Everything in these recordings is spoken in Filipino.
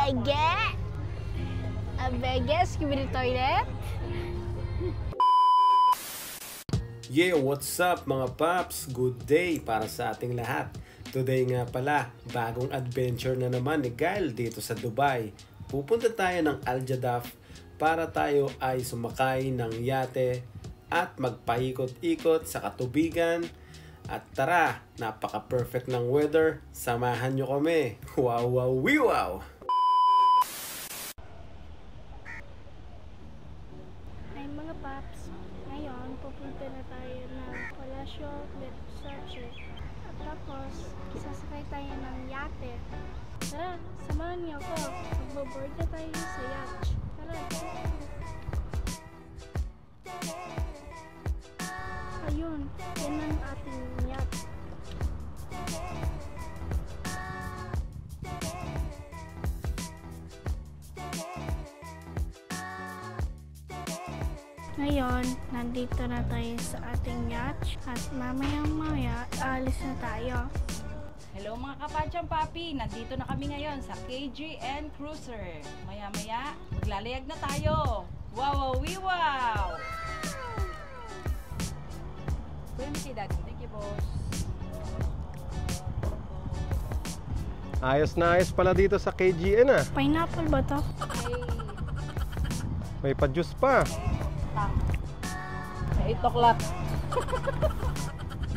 Abege, skibidi toilet. Yeah, what's up mga paps? Good day para sa ating lahat. Today nga pala, bagong adventure na naman ni Kyle dito sa Dubai. Pupunta tayo ng Al Jadaf para tayo ay sumakay ng yate at magpaikot-ikot sa katubigan. At tara, napaka-perfect ng weather. Samahan nyo kami. Wow, wow, wow! Ay mga paps, ngayon pupunta na tayo ng Palacio Versace. At tapos, sasakay tayo ng yate. Tara, samahan niyo ako. Magbo-board na tayo sa yacht. Tara. Ayun, yan ang ating yacht. Ngayon, nandito na tayo sa ating yacht at mamaya alis na tayo. Hello mga kapadyang papi, nandito na kami ngayon sa KGN Cruiser. Maya-maya, maglalayag na tayo. Wow, wow, wow! Kuya Masidag, thank you boss. Ayos na ayos pala dito sa KGN ah. Pineapple ba to? May pa-juice pa. May itoklat.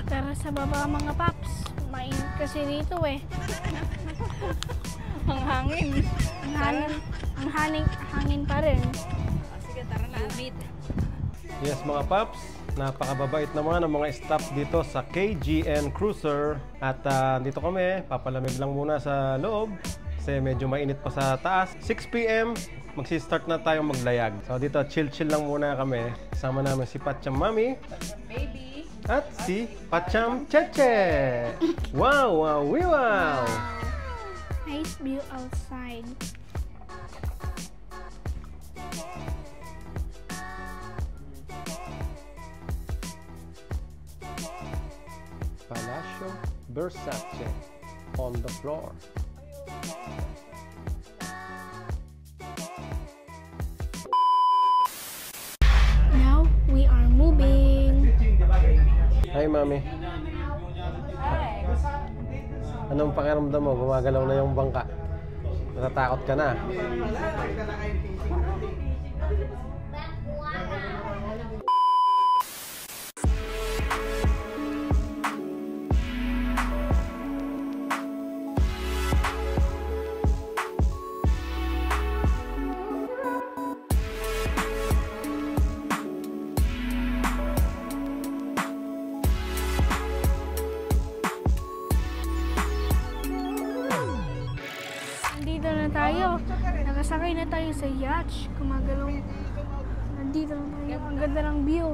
Tara sa baba mga paps. Mainit kasi dito eh. Ang hangin. Hangin pa rin. Sige, tara na. Humid. Yes mga paps, napakababait naman ang mga staff dito sa KGN Cruiser. At dito kami, papalamig lang muna sa loob kasi medyo mainit pa sa taas. 6 PM, magsi-start na tayong maglayag. So dito, chill-chill lang muna kami. Kasama namin si Patcham Mami Baby. at si Patcham Cheche. Wow, wow, wow! Nice view outside. Palacio Versace on the floor. Now we are moving. Hi, Mami. Hi. Anong pakiramdam mo? Gumagalaw na yung bangka. Natatakot ka na. Nandito na tayo. Nakasakay na tayo sa yacht. Gumagalaw. Nandito na tayo. Ang ganda ng view.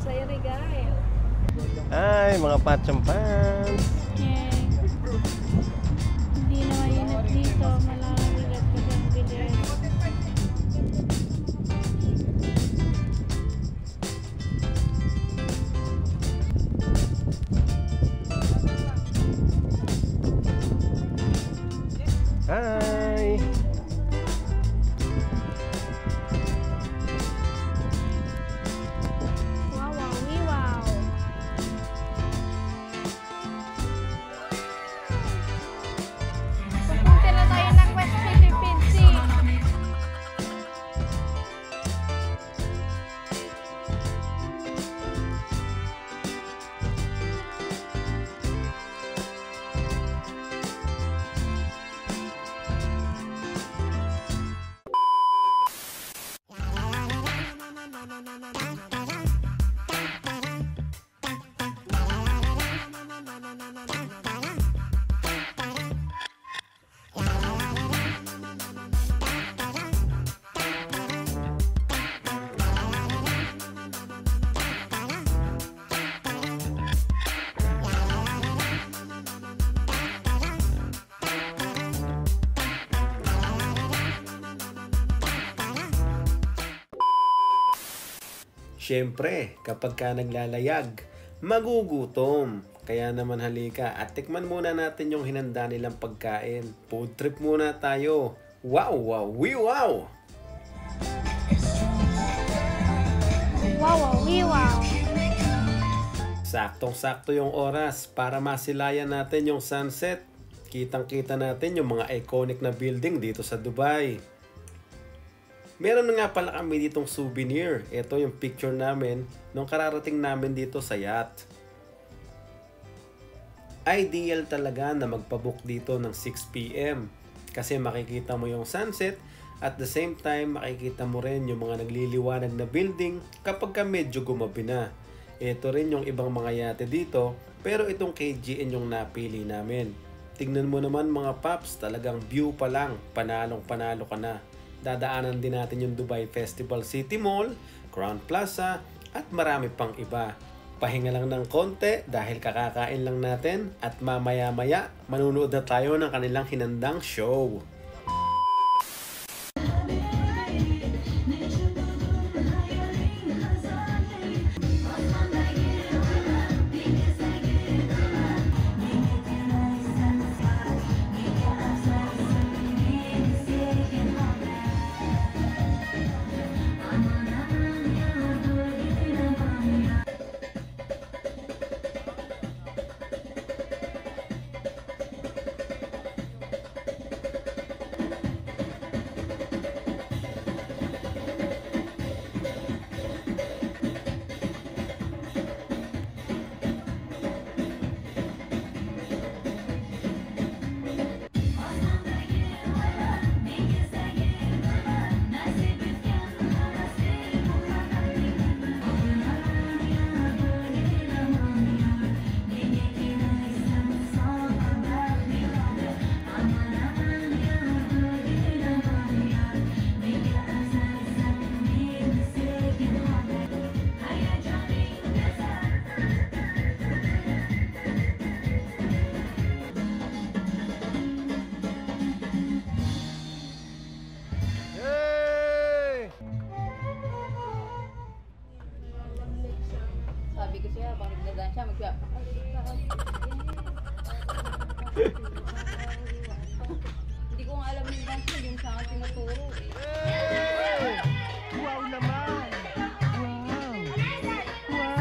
Sa'yo, Regal. Hi, mga Patcham fans. Yay. Hindi na mainit dito. Malamig at bilis. Hi. Wow, wow, wow. Pupunta na tayo ng West Philippine Sea. Siyempre, kapag ka naglalayag, magugutom. Kaya naman halika at tikman muna natin yung hinanda nilang pagkain. Food trip muna tayo. Wow, wow, wow! Wow, wow. Saktong-sakto yung oras para masilayan natin yung sunset. Kitang-kita natin yung mga iconic na building dito sa Dubai. Meron na nga pala kami ditong souvenir. Ito yung picture namin nung kararating namin dito sa yacht. Ideal talaga na magpabook dito ng 6 PM kasi makikita mo yung sunset at the same time makikita mo rin yung mga nagliliwanag na building kapag ka medyo gumabi na. Ito rin yung ibang mga yate dito pero itong KGN yung napili namin. Tingnan mo naman mga paps, talagang view pa lang, panalong panalo ka na. Dadaanan din natin yung Dubai Festival City Mall, Crown Plaza at marami pang iba. Pahinga lang ng konti dahil kakakain lang natin at mamaya-maya manunood na tayo ng kanilang hinandang show. Sabi ko siya, pag nagdadaan siya, hindi ko nga alam yung dance mo, yung sa akin tinuturo eh. Wow naman! Wow! Wow!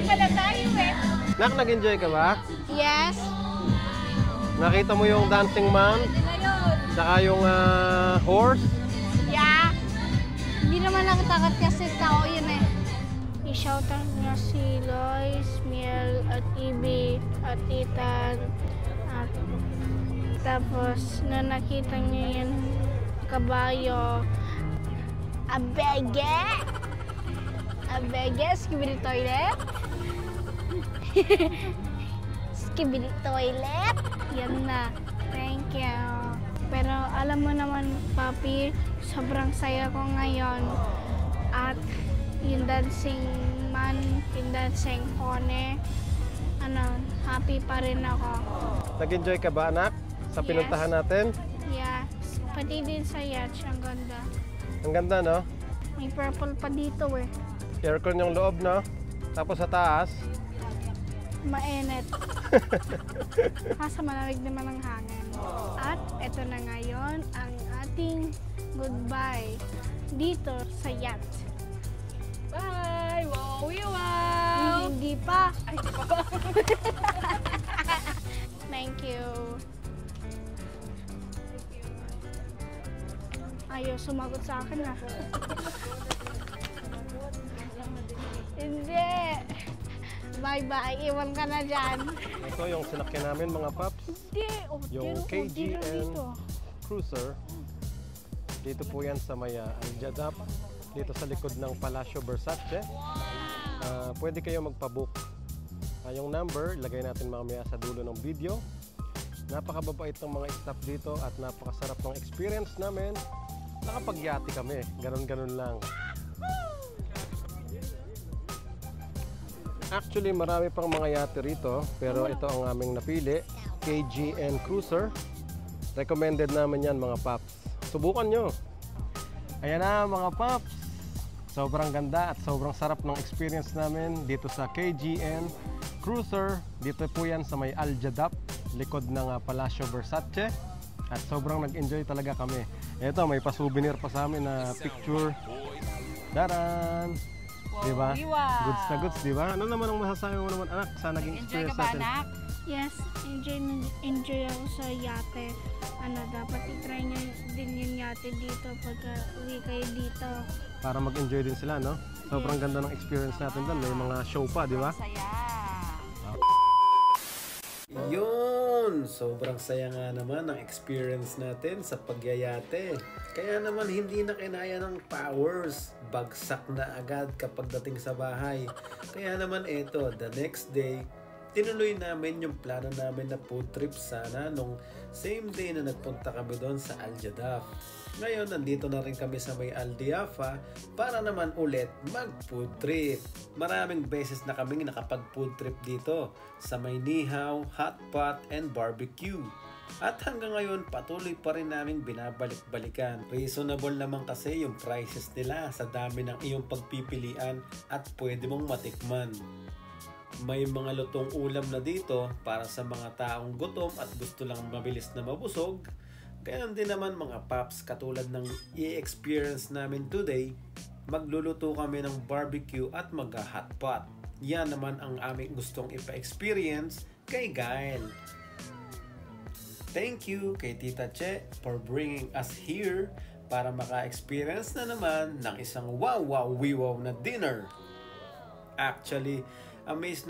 Pala tayo eh. Nak, nag-enjoy ka ba? Yes. Nakita mo yung dancing man? Saka yung horse? Yeah. Hindi naman nakatakot kasi tao yun eh. I-shoutout niya si Lois, Miel, at Ibi, at Ethan. At tapos, na nakita niya yung kabayo, Abege! Abege, skibidi toilet. Skibidi toilet. Yan na. Thank you. Pero alam mo naman, Papi, sobrang saya ko ngayon. At yung dancing man, yung dancing pone, happy pa rin ako. Nag-enjoy ka ba, anak? Sa pinuntahan natin? Yeah. Pati din sa yacht, ang ganda. Ang ganda, no? May purple pa dito eh. Aircon yung loob, no? Tapos sa taas, Mainit. Kaso malamig naman ang hangin. At eto na ngayon ang ating goodbye dito sa yacht. Bye! Wow! Wow! Hindi pa. Ay, di pa ba? Thank you. Ayaw sumagot sa akin ah. Hindi. Bye-bye. Iwan ka na dyan. Ito yung sinakyan namin mga paps. Hindi. Yung KGN Cruiser. Dito po yan sa may Al-Jadaf. Dito sa likod ng Palacio Versace. Pwede kayo magpabook. Yung number, ilagay natin mamaya sa dulo ng video. Napakababait ng mga staff dito at napakasarap ng experience namin. Nakapagyati kami, ganun-ganun lang. Actually, marami pang mga yate rito, pero ito ang aming napili, KGN Cruiser. Recommended namin yan mga paps. Subukan nyo. Ayan na mga paps. Sobrang ganda at sobrang sarap ng experience namin dito sa KGN Cruiser. Dito po yan sa may Al-Jadaf, likod ng Palacio Versace. At sobrang nag-enjoy talaga kami. Ito, may pa-souvenir pa sa amin na picture. Daran! Wow, Diba? Wiwa. Goods na goods, diba? Ano naman ang masasabi mo naman, anak, sa naging Enjoy experience ka ba, natin? anak? Yes, enjoy ako sa yate. Dapat i-try nyo din yung yate dito pagka uwi kayo dito. Para mag-enjoy din sila, no? Sobrang ganda ng experience natin doon. May mga show pa, di ba? Saya. Yun! Sobrang saya nga naman ang experience natin sa pagyayate. Kaya naman hindi na kinaya ng powers. Bagsak na agad kapag dating sa bahay. Kaya naman ito, the next day, tinuloy namin yung plano namin na food trip sana nung same day na nagpunta kami doon sa Al-Jadaf. Ngayon, nandito na rin kami sa may Al-Diafa para naman ulit mag-food trip. Maraming beses na kaming nakapag-food trip dito sa may nihaw, hot pot, and barbecue. At hanggang ngayon, patuloy pa rin namin binabalik-balikan. Reasonable naman kasi yung prices nila sa dami ng iyong pagpipilian at pwede mong matikman. May mga lutong ulam na dito para sa mga taong gutom at gusto lang mabilis na mabusog. Gayon din naman mga paps, katulad ng i-experience namin today, magluluto kami ng barbecue at mag-hotpot. Yan naman ang aming gustong ipa-experience kay Gael. Thank you kay Tita Che for bringing us here para maka-experience na naman ng isang wow-wow-wiwaw na dinner. Actually, amazed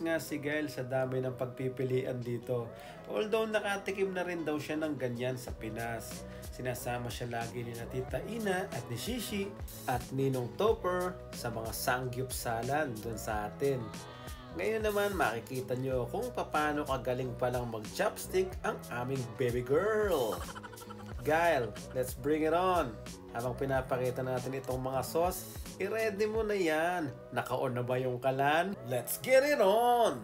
nga si Gael sa dami ng pagpipilian dito. Although nakatikim na rin daw siya ng ganyan sa Pinas. Sinasama siya lagi ni Tita Ina at ni Shishi at Ninong Topper sa mga sangyupsalan doon sa atin. Ngayon naman makikita nyo kung paano kagaling palang mag-chopstick ang aming baby girl. Gael, let's bring it on! Habang pinapakita natin itong mga sauce, i-ready mo na yan. Naka-on na ba yung kalan? Let's get it on!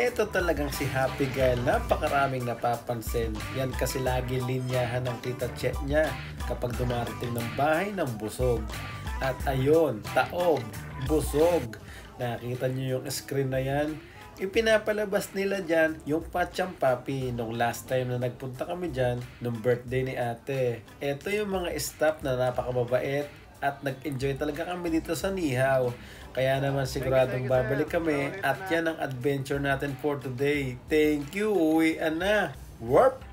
Ito talagang si Happy Gael, napakaraming napapansin. Yan kasi lagi linyahan ng tita Che niya kapag dumarating ng bahay ng busog. At ayun, taob, busog. Nakita niyo yung screen na yan? Ipinapalabas nila dyan yung Pachang Papi nung last time na nagpunta kami dyan nung birthday ni ate. Ito yung mga staff na napakababait at nag-enjoy talaga kami dito sa Nihaw. Kaya naman siguradong babalik kami at yan ang adventure natin for today. Thank you, uwian na! Warp!